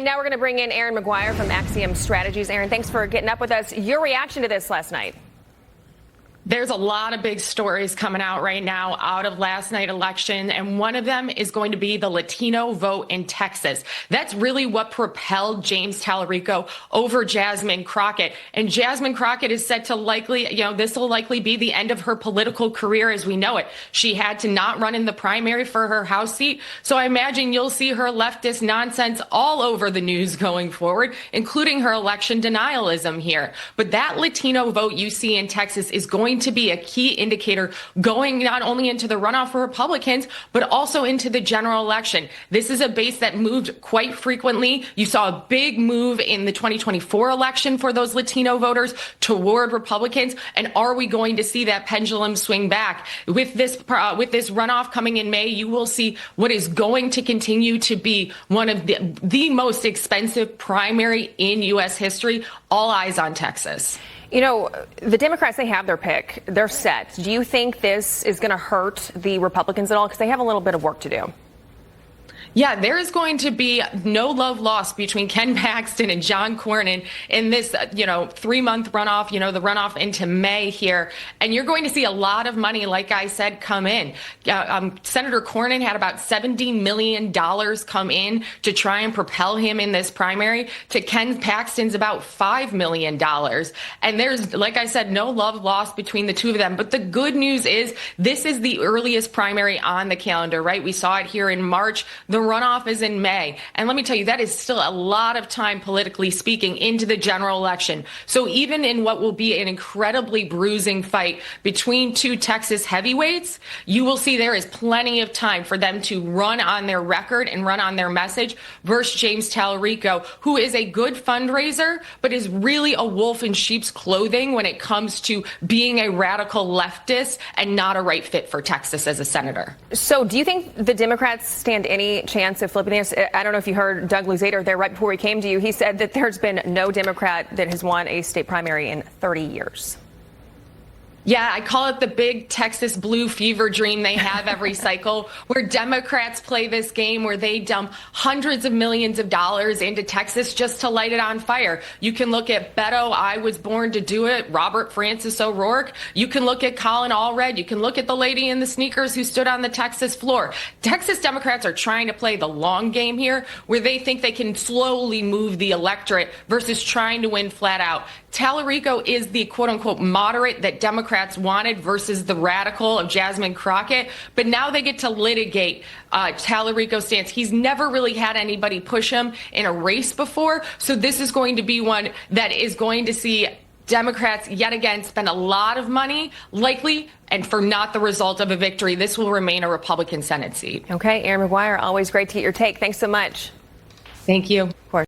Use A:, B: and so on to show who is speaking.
A: And now we're going to bring in Aaron McGuire from Axiom Strategies. Aaron, thanks for getting up with us. Your reaction to this last night?
B: There's a lot of big stories coming out right now out of last night's election, and one of them is going to be the Latino vote in Texas. That's really what propelled James Talarico over Jasmine Crockett. And Jasmine Crockett is set to likely, this will likely be the end of her political career as we know it. She had to not run in the primary for her House seat, so I imagine you'll see her leftist nonsense all over the news going forward, including her election denialism here. But that Latino vote you see in Texas is going to be a key indicator going not only into the runoff for Republicans, but also into the general election. This is a base that moved quite frequently. You saw a big move in the 2024 election for those Latino voters toward Republicans. And are we going to see that pendulum swing back? With this runoff coming in May, you will see what is going to continue to be one of the most expensive primary in U.S. history. All eyes on Texas.
A: You know, the Democrats, they have their pick. They're set. Do you think this is going to hurt the Republicans at all? Because they have a little bit of work to do.
B: Yeah, there is going to be no love lost between Ken Paxton and John Cornyn in this, 3-month runoff, the runoff into May here. And you're going to see a lot of money, like I said, come in. Senator Cornyn had about $70 million come in to try and propel him in this primary. To Ken Paxton's about $5 million. And there's, like I said, no love lost between the two of them. But the good news is this is the earliest primary on the calendar, right? We saw it here in March. The runoff is in May. And let me tell you, that is still a lot of time, politically speaking, into the general election. So even in what will be an incredibly bruising fight between two Texas heavyweights, you will see there is plenty of time for them to run on their record and run on their message versus James Talarico, who is a good fundraiser, but is really a wolf in sheep's clothing when it comes to being a radical leftist and not a right fit for Texas as a senator.
A: So do you think the Democrats stand any chance of flipping this? I don't know if you heard Doug Luzader there right before we came to you. He said that there's been no Democrat that has won a state primary in 30 years.
B: Yeah, I call it the big Texas blue fever dream they have every cycle, where Democrats play this game where they dump hundreds of millions of dollars into Texas just to light it on fire. You can look at Beto, I was born to do it, Robert Francis O'Rourke. You can look at Colin Allred. You can look at the lady in the sneakers who stood on the Texas floor. Texas Democrats are trying to play the long game here, where they think they can slowly move the electorate versus trying to win flat out. Talarico is the quote-unquote moderate that Democrats wanted versus the radical of Jasmine Crockett. But now they get to litigate Talarico's stance. He's never really had anybody push him in a race before. So this is going to be one that is going to see Democrats yet again spend a lot of money, likely, and for not the result of a victory. This will remain a Republican Senate seat.
A: Okay, Aaron McGuire, always great to get your take. Thanks so much.
B: Thank you.
A: Of course.